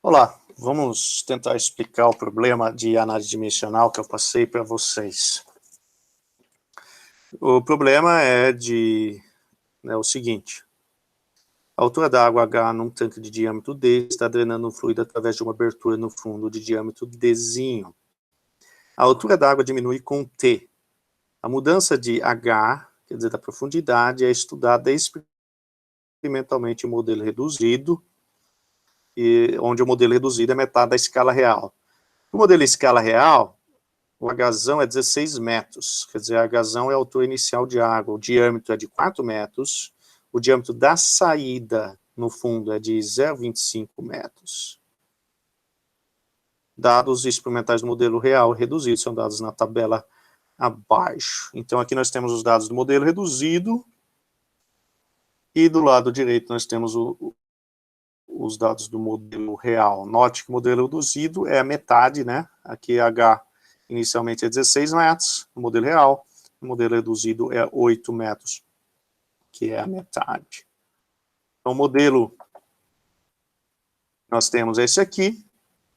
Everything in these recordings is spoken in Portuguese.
Olá, vamos tentar explicar o problema de análise dimensional que eu passei para vocês. O problema é o seguinte: a altura da água H num tanque de diâmetro D está drenando o fluido através de uma abertura no fundo de diâmetro Dzinho. A altura da água diminui com T. A mudança de H, quer dizer, da profundidade, é estudada experimentalmente em modelo reduzido, onde o modelo reduzido é metade da escala real. No modelo em escala real, o Hzão é 16 metros, quer dizer, Hzão é a altura inicial de água, o diâmetro é de 4 metros, o diâmetro da saída no fundo é de 0,25 metros. Dados experimentais do modelo real reduzido são dados na tabela abaixo. Então aqui nós temos os dados do modelo reduzido, e do lado direito nós temos os dados do modelo real. Note que o modelo reduzido é a metade, né? Aqui H inicialmente é 16 metros, no modelo real. O modelo reduzido é 8 metros, que é a metade. Então, o modelo, nós temos esse aqui.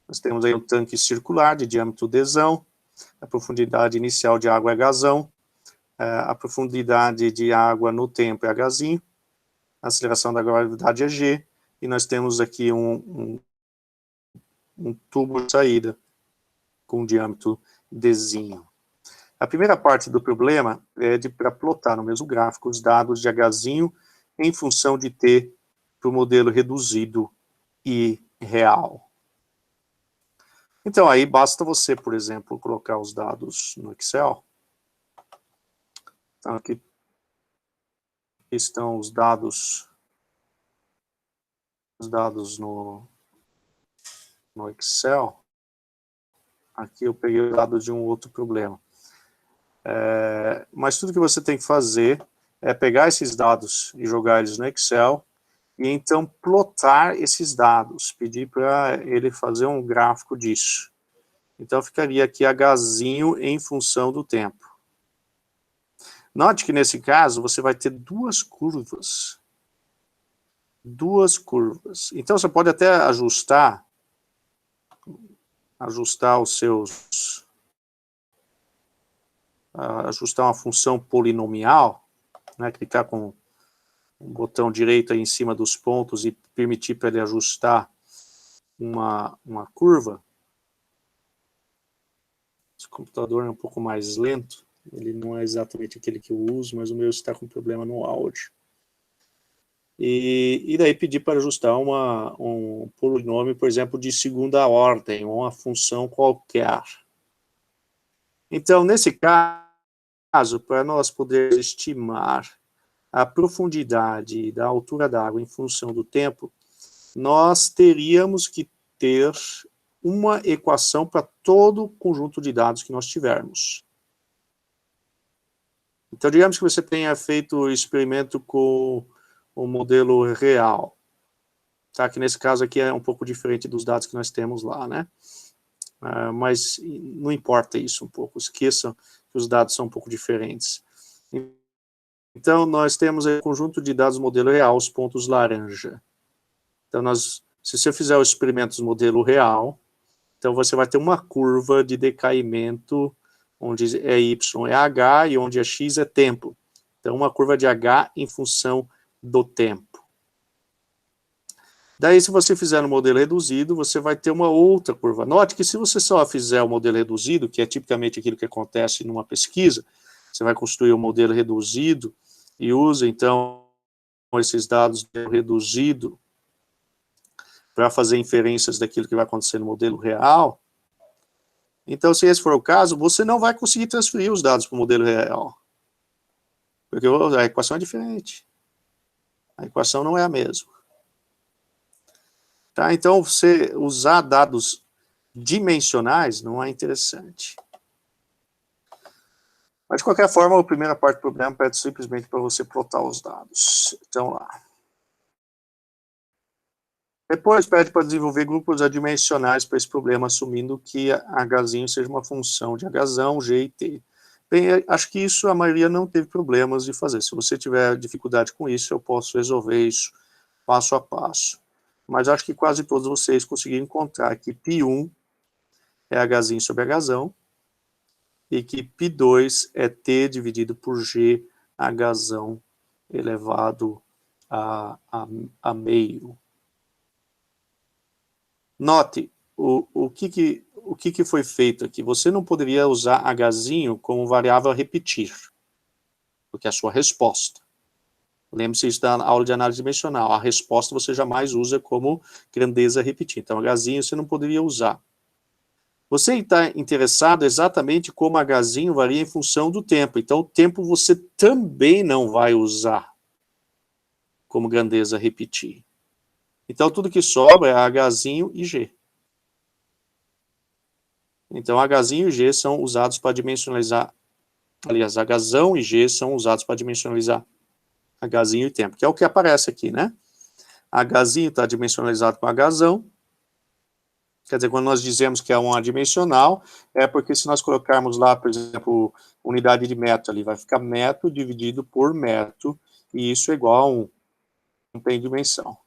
Nós temos aí um tanque circular de diâmetro Dzão. A profundidade inicial de água é Hzão. A profundidade de água no tempo é Hzinho. A aceleração da gravidade é G. E nós temos aqui um tubo de saída com diâmetro Dzinho. A primeira parte do problema é para plotar no mesmo gráfico os dados de Hzinho em função de T para o modelo reduzido e real. Então aí basta você, por exemplo, colocar os dados no Excel. Então aqui estão os dados no Excel. Aqui eu peguei o dado de um outro problema. Mas tudo que você tem que fazer é pegar esses dados e jogar eles no Excel, e então plotar esses dados, pedir para ele fazer um gráfico disso. Então ficaria aqui Hzinho em função do tempo. Note que nesse caso você vai ter duas curvas. Então você pode até ajustar os seus... ajustar uma função polinomial, né, clicar com o botão direito aí em cima dos pontos e permitir para ele ajustar uma curva. Esse computador é um pouco mais lento, ele não é exatamente aquele que eu uso, mas o meu está com problema no áudio. E daí pedir para ajustar um polinômio, por exemplo, de segunda ordem, ou uma função qualquer. Então, nesse caso, para nós podermos estimar a profundidade da altura da água em função do tempo, nós teríamos que ter uma equação para todo o conjunto de dados que nós tivermos. Então, digamos que você tenha feito o experimento com o modelo real, tá? Que nesse caso aqui é um pouco diferente dos dados que nós temos lá, né? Mas não importa isso um pouco, esqueçam que os dados são um pouco diferentes. Então, nós temos aí um conjunto de dados modelo real, os pontos laranja. Então, se você fizer os experimentos modelo real, então você vai ter uma curva de decaimento, onde y é h e onde x é tempo. Então, uma curva de h em função do tempo. Daí, se você fizer no modelo reduzido, você vai ter uma outra curva. Note que se você só fizer o modelo reduzido, que é tipicamente aquilo que acontece numa pesquisa, você vai construir um modelo reduzido e usa, então, esses dados reduzido para fazer inferências daquilo que vai acontecer no modelo real. Então, se esse for o caso, você não vai conseguir transferir os dados para o modelo real. Porque a equação é diferente. A equação não é a mesma. Tá? Então, você usar dados dimensionais não é interessante. Mas, de qualquer forma, a primeira parte do problema pede simplesmente para você plotar os dados. Então, lá. Depois pede para desenvolver grupos adimensionais para esse problema, assumindo que Hzinho seja uma função de Hzão, G e T. Bem, acho que isso a maioria não teve problemas de fazer. Se você tiver dificuldade com isso, eu posso resolver isso passo a passo. mas acho que quase todos vocês conseguiram encontrar que π1 é Hzinho sobre Hzão, e que π2 é T dividido por G Hzão elevado a meio. Note, o que foi feito aqui? Você não poderia usar Hzinho como variável a repetir, porque é a sua resposta. Lembre-se isso da aula de análise dimensional. A resposta você jamais usa como grandeza a repetir. Então, Hzinho você não poderia usar. Você está interessado exatamente como Hzinho varia em função do tempo. Então, o tempo você também não vai usar como grandeza a repetir. Então, tudo que sobra é Hzinho e G. Então, Hzinho e G são usados para dimensionalizar. Aliás, Hzão e G são usados para dimensionalizar Hzinho e tempo, que é o que aparece aqui, né? Hzinho está dimensionalizado com Hzão. Quer dizer, quando nós dizemos que é um adimensional, é porque se nós colocarmos lá, por exemplo, unidade de metro ali, vai ficar metro dividido por metro, e isso é igual a 1. Não tem dimensão.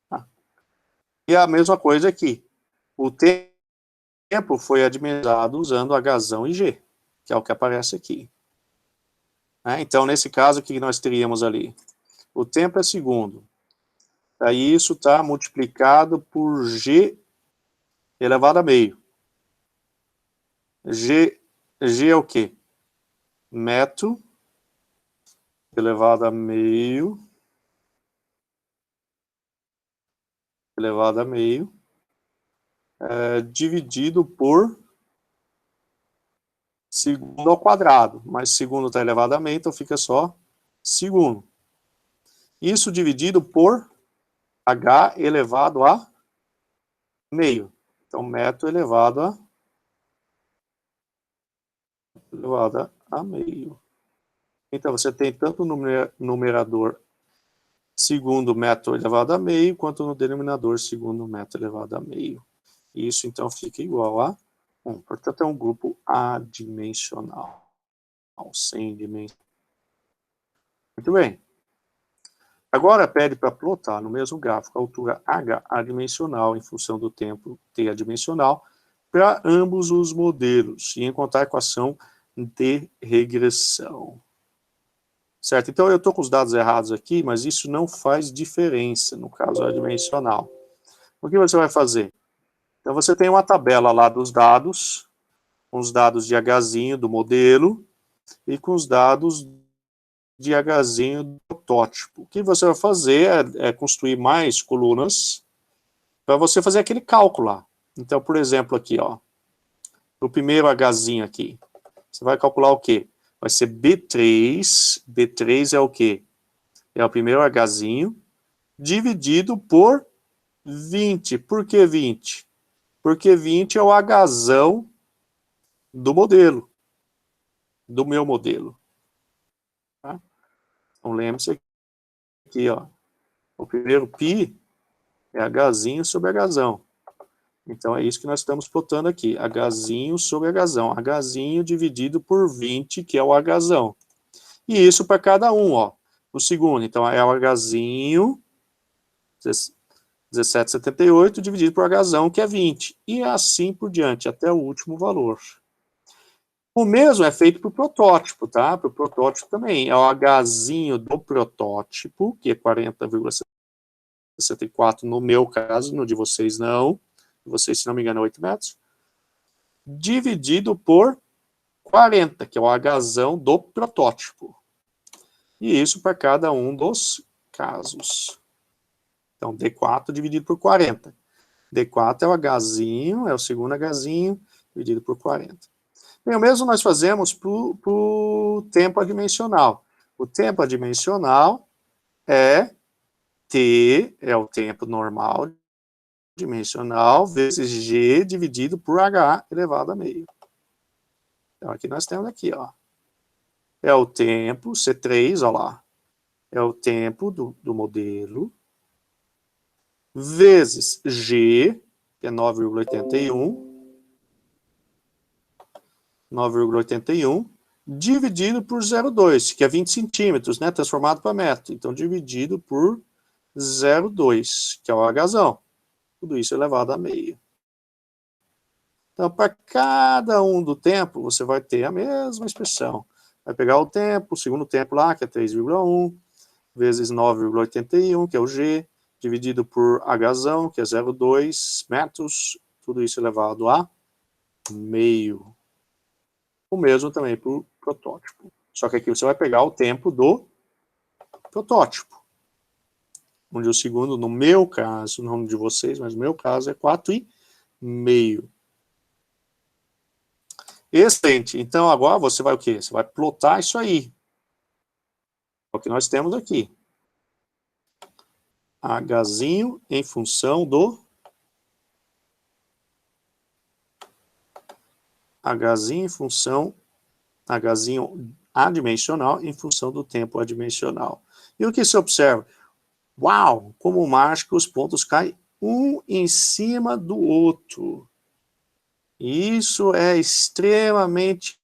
Tá? E a mesma coisa aqui. O tempo foi adimensionado usando Hzão e G, que é o que aparece aqui. Então, nesse caso, o que nós teríamos ali? O tempo é segundo. Aí isso está multiplicado por G elevado a meio. G é o quê? Metro elevado a meio, dividido por segundo ao quadrado, mas segundo está elevado a meio, então fica só segundo. Isso dividido por H elevado a meio. Então, metro elevado a meio. Então, você tem tanto no numerador segundo metro elevado a meio, quanto no denominador segundo metro elevado a meio. Isso, então, fica igual a 1. Portanto, é um grupo adimensional, sem dimensão. Muito bem. Agora, pede para plotar no mesmo gráfico a altura H adimensional em função do tempo T adimensional para ambos os modelos e encontrar a equação de regressão. Certo? Então, eu estou com os dados errados aqui, mas isso não faz diferença no caso adimensional. O que você vai fazer? Então, você tem uma tabela lá dos dados, com os dados de Hzinho do modelo e com os dados de Hzinho do protótipo. O que você vai fazer é construir mais colunas para você fazer aquele cálculo lá. Então, por exemplo, aqui, ó, o primeiro Hzinho aqui, você vai calcular o quê? Vai ser B3, B3 é o quê? É o primeiro Hzinho, dividido por 20. Por que 20? Porque 20 é o Hzão do modelo, do meu modelo. Tá? Então, lembre-se aqui, ó, o primeiro π é Hzinho sobre Hzão. Então, é isso que nós estamos plotando aqui. Hzinho sobre Hzão. Hzinho dividido por 20, que é o Hzão. E isso para cada um, ó. O segundo, então, é o Hzinho, 1778, dividido por Hzão, que é 20. E assim por diante, até o último valor. O mesmo é feito para o protótipo, tá? Para o protótipo também. É o Hzinho do protótipo, que é 40,64 no meu caso, no de vocês não. Vocês, se não me engano, é 8 metros, dividido por 40, que é o Hzão do protótipo. E isso para cada um dos casos. Então, D4 dividido por 40. D4 é o Hzinho, é o segundo Hzinho, dividido por 40. Bem, o mesmo nós fazemos para o tempo adimensional. O tempo adimensional é T, é o tempo normal dimensional, vezes G dividido por H elevado a meio. Então, aqui nós temos aqui, ó. É o tempo, C3, ó lá. É o tempo do modelo, vezes G, que é 9,81, dividido por 0,2, que é 20 centímetros, né, transformado para metro. Então, dividido por 0,2, que é o Hzão. Tudo isso elevado a meio. Então, para cada um do tempo, você vai ter a mesma expressão. Vai pegar o tempo, o segundo tempo lá, que é 3,1, vezes 9,81, que é o G, dividido por Hzão, que é 0,2 metros, tudo isso elevado a meio. O mesmo também para o protótipo. Só que aqui você vai pegar o tempo do protótipo. Onde o segundo, no meu caso, não de vocês, mas no meu caso é 4,5. Excelente. Então, agora você vai o quê? Você vai plotar isso aí. É o que nós temos aqui. Hzinho em função do... Hzinho em função... Hzinho adimensional em função do tempo adimensional. E o que se observa? Uau! Como mágico, os pontos caem um em cima do outro. Isso é extremamente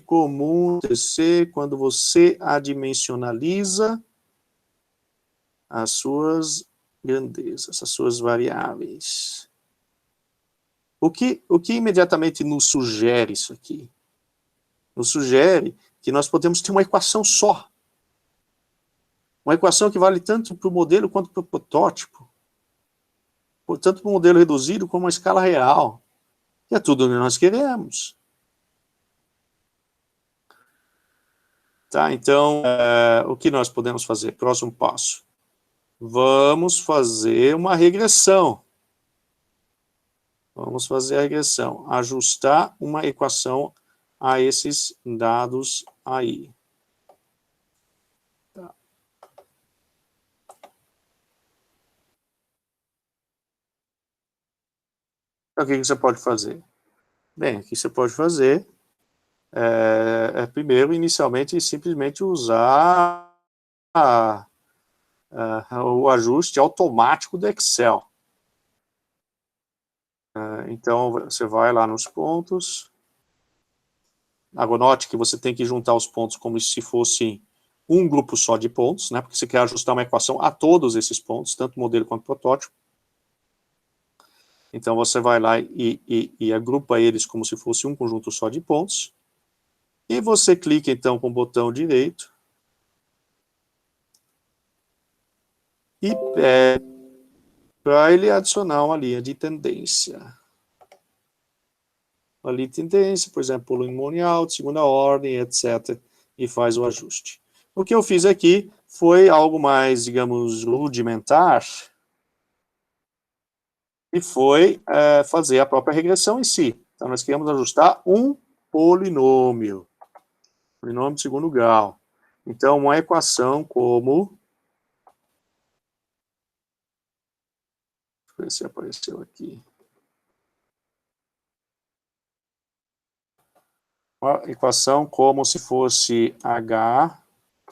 comum acontecer quando você adimensionaliza as suas grandezas, as suas variáveis. O que imediatamente nos sugere isso aqui? Nos sugere que nós podemos ter uma equação só. Uma equação que vale tanto para o modelo quanto para o protótipo. Tanto para o modelo reduzido como a escala real. E é tudo o que nós queremos. Tá, então, o que nós podemos fazer? Próximo passo. Vamos fazer uma regressão. Vamos fazer a regressão. Ajustar uma equação a esses dados aí. Tá. Então, o que você pode fazer? Bem, o que você pode fazer primeiro, inicialmente, simplesmente usar o ajuste automático do Excel. Então, você vai lá nos pontos. Agora, note que você tem que juntar os pontos como se fosse um grupo só de pontos, né? Porque você quer ajustar uma equação a todos esses pontos, tanto modelo quanto protótipo. Então, você vai lá e agrupa eles como se fosse um conjunto só de pontos. E você clica, então, com o botão direito. E pede para ele adicionar uma linha de tendência. Uma linha de tendência, por exemplo, polinomial, de segunda ordem, etc. E faz o ajuste. O que eu fiz aqui foi algo mais, digamos, rudimentar. E foi fazer a própria regressão em si. Então, nós queremos ajustar um polinômio. Polinômio de segundo grau. Então, uma equação como... Deixa eu ver se apareceu aqui. Uma equação como se fosse H,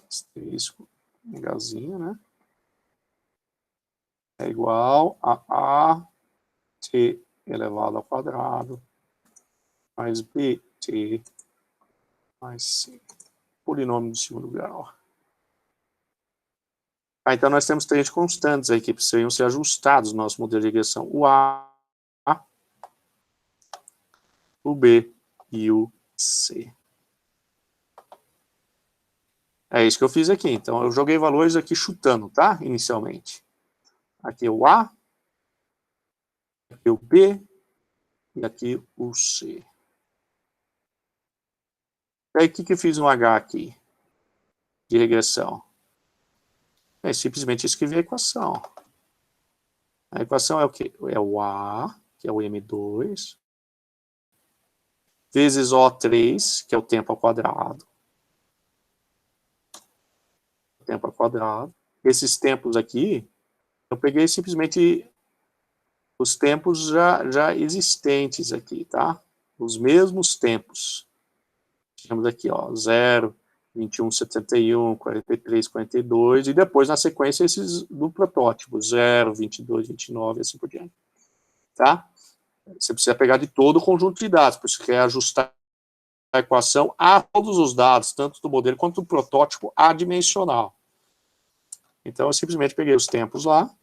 asterisco, Hzinho, né? É igual a t elevado ao quadrado mais bt mais c. Polinômio de segundo grau. Então, nós temos três constantes aí que precisam ser ajustados no nosso modelo de regressão. O A, o B e o C. É isso que eu fiz aqui. Então, eu joguei valores aqui chutando, tá? Inicialmente. Aqui o A, aqui o B e aqui o C. E aí, o que eu fiz no H aqui? De regressão. É simplesmente escrever a equação. A equação é o quê? É o A, que é o M2, vezes O3, que é o tempo ao quadrado. Tempo ao quadrado. Esses tempos aqui, eu peguei simplesmente os tempos já existentes aqui, tá? Os mesmos tempos. Temos aqui, ó, 0, 21, 71, 43, 42, e depois, na sequência, esses do protótipo, 0, 22, 29, e assim por diante. Tá? Você precisa pegar de todo o conjunto de dados, porque você quer ajustar a equação a todos os dados, tanto do modelo quanto do protótipo adimensional. Então, eu simplesmente peguei os tempos lá.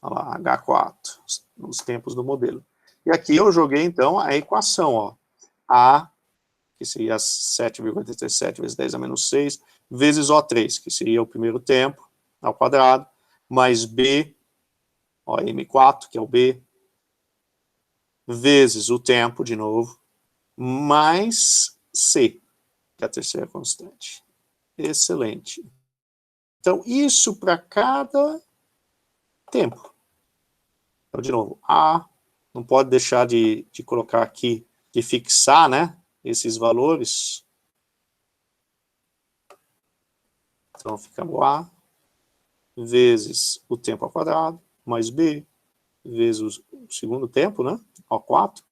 Olha lá, H4, os tempos do modelo. E aqui eu joguei, então, a equação, ó. A, que seria 7,87 vezes 10 a menos 6, vezes O3, que seria o primeiro tempo, ao quadrado, mais B, ó, M4, que é o B, vezes o tempo, de novo, mais C, que é a terceira constante. Excelente. Então, isso para cada tempo. Então, de novo, A, não pode deixar de colocar aqui, de fixar, né, esses valores. Então, fica o A, vezes o tempo ao quadrado, mais B, vezes o segundo tempo, né, ao 4,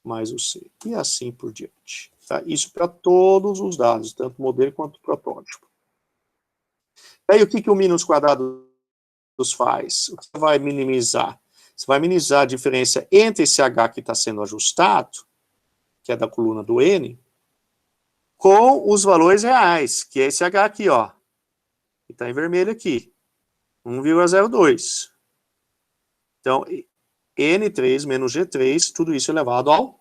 mais o C. E assim por diante. Tá? Isso para todos os dados, tanto modelo quanto protótipo. Aí, o que o mínus quadrado faz? O que você vai minimizar? Você vai minimizar a diferença entre esse H que está sendo ajustado, que é da coluna do N, com os valores reais, que é esse H aqui, ó, que está em vermelho aqui, 1,02. Então, N3 menos G3, tudo isso elevado ao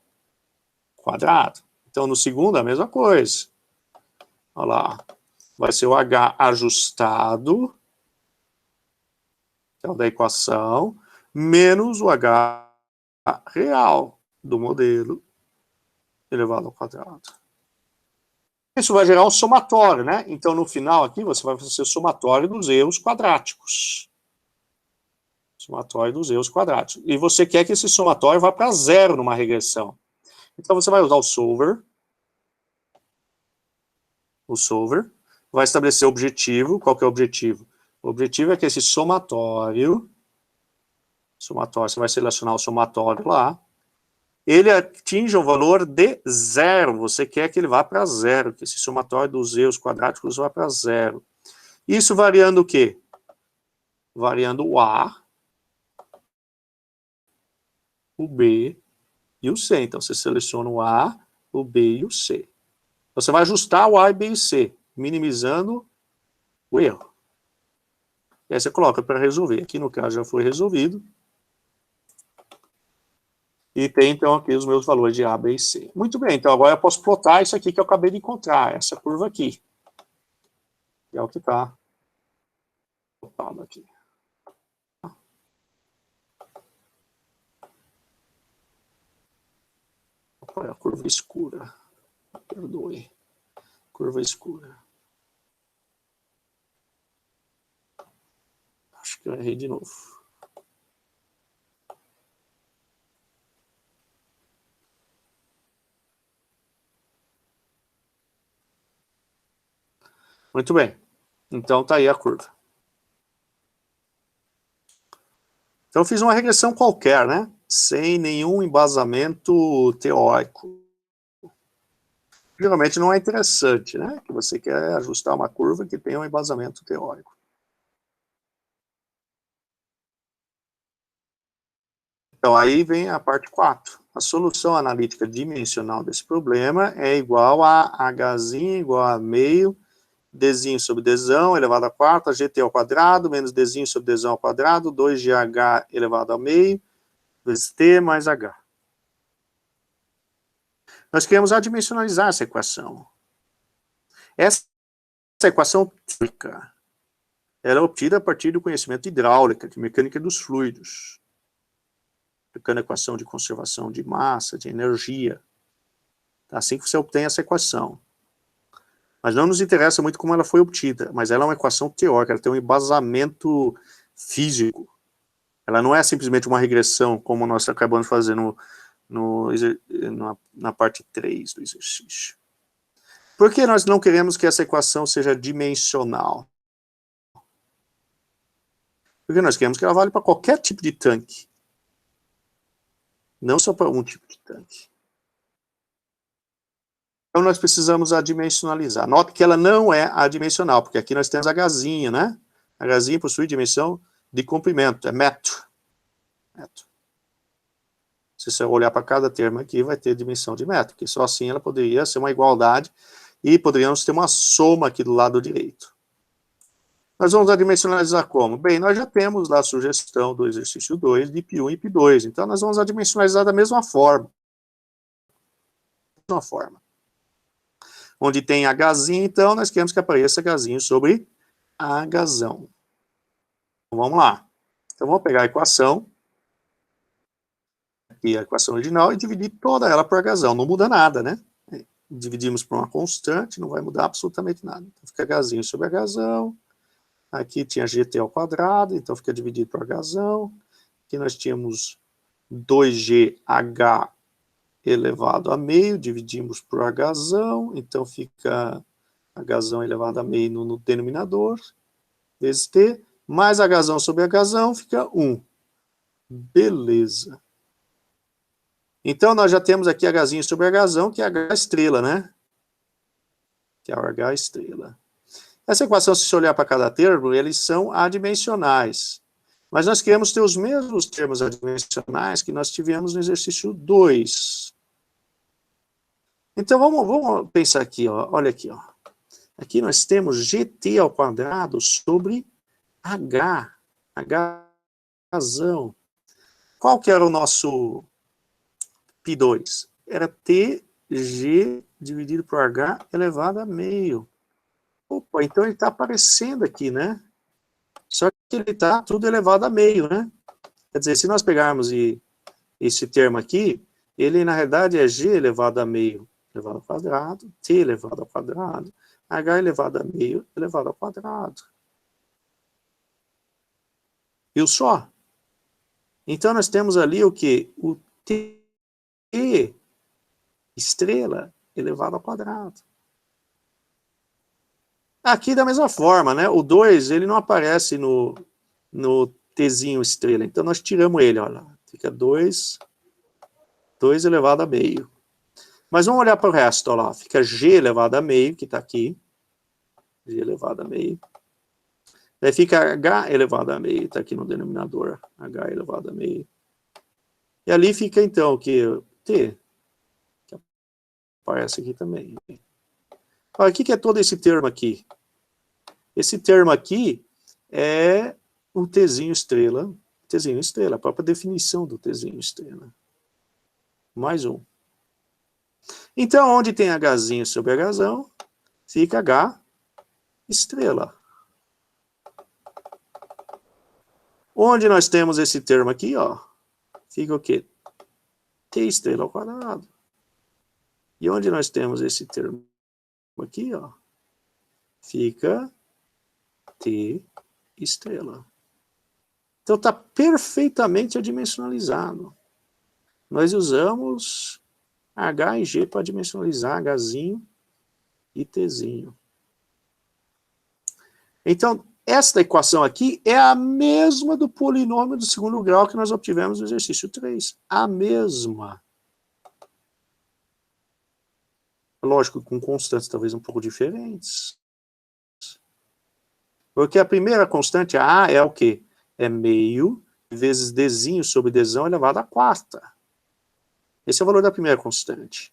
quadrado. Então, no segundo, a mesma coisa. Olha lá, vai ser o H ajustado, que é o da equação, menos o H real do modelo, elevado ao quadrado. Isso vai gerar um somatório, né? Então, no final aqui, você vai fazer o somatório dos erros quadráticos. Somatório dos erros quadráticos. E você quer que esse somatório vá para zero numa regressão. Então, você vai usar o solver. O solver vai estabelecer o objetivo. Qual que é o objetivo? O objetivo é que esse somatório, você vai selecionar o somatório lá, ele atinja um valor de zero. Você quer que ele vá para zero, que esse somatório dos erros quadráticos vá para zero. Isso variando o quê? Variando o A, o B e o C. Então, você seleciona o A, o B e o C. Você vai ajustar o A, B e C, minimizando o erro. E aí você coloca para resolver. Aqui, no caso, já foi resolvido. E tem, então, aqui os meus valores de A, B e C. Muito bem, então agora eu posso plotar isso aqui que eu acabei de encontrar, essa curva aqui. Que é o que está plotado aqui. Olha a curva escura. Perdoe. Curva escura. Acho que eu errei de novo. Muito bem. Então está aí a curva. Então eu fiz uma regressão qualquer, né? Sem nenhum embasamento teórico. Geralmente não é interessante, né? Que você quer ajustar uma curva que tenha um embasamento teórico. Então aí vem a parte 4. A solução analítica dimensional desse problema é igual a H igual a meio Dzinho sobre Dzão elevado a quarta, GT ao quadrado, menos Dzinho sobre Dzão ao quadrado, 2GH elevado a meio, vezes T mais H. Nós queremos adimensionalizar essa equação. Essa equação típica, ela é obtida a partir do conhecimento hidráulica, de mecânica dos fluidos, aplicando a equação de conservação de massa, de energia. Assim que você obtém essa equação. Mas não nos interessa muito como ela foi obtida, mas ela é uma equação teórica, ela tem um embasamento físico. Ela não é simplesmente uma regressão, como nós acabamos de fazer na parte 3 do exercício. Por que nós não queremos que essa equação seja dimensional? Porque nós queremos que ela vale para qualquer tipo de tanque. Não só para um tipo de tanque. Então nós precisamos adimensionalizar. Note que ela não é adimensional, porque aqui nós temos Hzinho, né? Hzinho possui dimensão de comprimento, é metro. Se você olhar para cada termo aqui, vai ter dimensão de metro, que só assim ela poderia ser uma igualdade E poderíamos ter uma soma aqui do lado direito. Nós vamos adimensionalizar como? Bem, nós já temos lá a sugestão do exercício 2 de π1 e π2, então nós vamos adimensionalizar da mesma forma. Onde tem Hzinho, então nós queremos que apareça Hzinho sobre Hzão. Então, vamos lá. Então vamos pegar a equação, aqui a equação original, e dividir toda ela por Hzão. Não muda nada, né? Dividimos por uma constante, não vai mudar absolutamente nada. Então fica Hzinho sobre Hzão. Aqui tinha gt ao quadrado, então fica dividido por Hzão. Aqui nós tínhamos 2gh elevado a meio, dividimos por Hzão, então fica Hzão elevado a meio no denominador, vezes t, mais Hzão sobre Hzão fica 1. Beleza. Então nós já temos aqui Hzinho sobre Hzão, que é H estrela, né? Que é o H estrela. Essa equação, se você olhar para cada termo, eles são adimensionais. Mas nós queremos ter os mesmos termos adimensionais que nós tivemos no exercício 2. Então, vamos pensar aqui, ó. Olha aqui, ó. Aqui nós temos gt ao quadrado sobre h, Hzão. Qual que era o nosso π2? Era tg dividido por h elevado a meio. Opa, então ele está aparecendo aqui, né? Só que ele está tudo elevado a meio, né? Quer dizer, se nós pegarmos esse termo aqui, ele na realidade é g elevado a meio elevado ao quadrado, t elevado ao quadrado, h elevado a meio elevado ao quadrado. Viu só? Então nós temos ali o quê? O t estrela elevado ao quadrado. Aqui da mesma forma, né? O 2, ele não aparece no tzinho estrela. Então nós tiramos ele, olha. Fica 2 elevado a meio. Mas vamos olhar para o resto, olha lá. Fica g elevado a meio, que está aqui. G elevado a meio. Daí fica h elevado a meio, está aqui no denominador. H elevado a meio. E ali fica então o que? T. Que aparece aqui também. Olha, o que é todo esse termo aqui? Esse termo aqui é o tzinho estrela. Tzinho estrela, a própria definição do tzinho estrela. Mais um. Então, onde tem Hzinho sobre Hzão, fica H estrela. Onde nós temos esse termo aqui, ó, fica o quê? T estrela ao quadrado. E onde nós temos esse termo aqui, ó, fica T estrela. Então está perfeitamente adimensionalizado. Nós usamos H e G para dimensionalizar Hzinho e Tzinho. Então, esta equação aqui é a mesma do polinômio do segundo grau que nós obtivemos no exercício 3. A mesma. Lógico, com constantes talvez um pouco diferentes. Porque a primeira constante, a é o quê? É meio vezes Dzinho sobre Dzão elevado à quarta. Esse é o valor da primeira constante.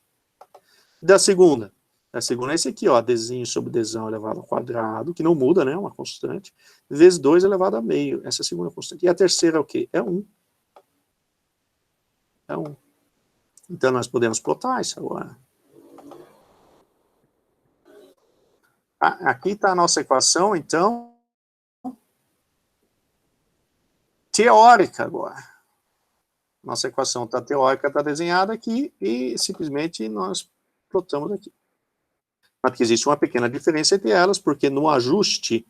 Da segunda? A segunda é esse aqui, ó, Dzinho sobre Dzão elevado ao quadrado, que não muda, né, uma constante, vezes 2 elevado a meio, essa é a segunda constante. E a terceira é o quê? É 1. É 1. Então nós podemos plotar isso agora. Aqui está a nossa equação, então, teórica agora. Nossa equação está teórica, está desenhada aqui, e simplesmente nós plotamos aqui. Mas que existe uma pequena diferença entre elas, porque no ajuste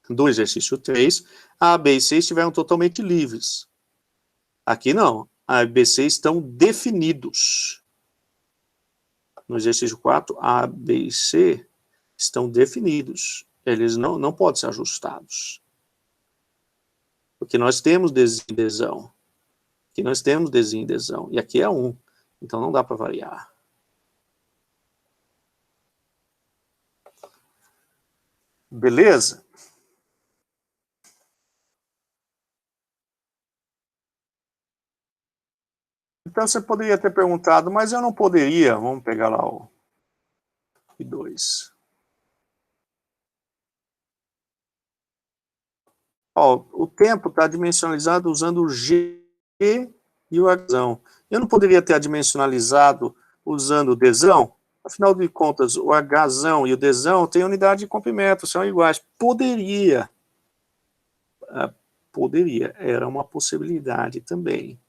do exercício 3, A, B e C estiveram totalmente livres. Aqui não, A e B, C estão definidos. No exercício 4, A, B e C estão definidos. Eles não podem ser ajustados. Porque nós temos Dzinho e Dzão. Aqui nós temos Dzinho e Dzão. E aqui é 1. Então não dá para variar. Beleza? Então você poderia ter perguntado, mas eu não poderia, vamos pegar lá e 2. Ó, o tempo está dimensionalizado usando o G e o Hzão. Eu não poderia ter dimensionalizado usando o Dzão? Afinal de contas, o Hzão e o Dzão têm unidade de comprimento, são iguais. Poderia. Poderia. Era uma possibilidade também.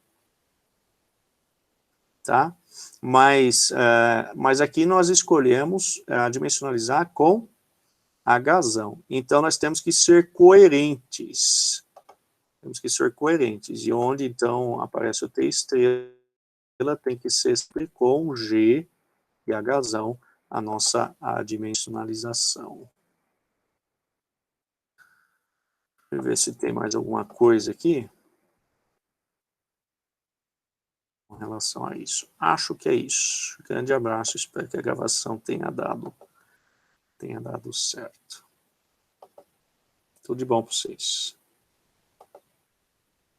Tá? Mas aqui nós escolhemos dimensionalizar com Hzão. Então, nós temos que ser coerentes. Temos que ser coerentes. E onde, então, aparece o T estrela, tem que ser sempre com G e Hzão a nossa dimensionalização. Deixa eu ver se tem mais alguma coisa aqui com relação a isso. Acho que é isso. Grande abraço, espero que a gravação tenha dado certo. Tudo de bom para vocês.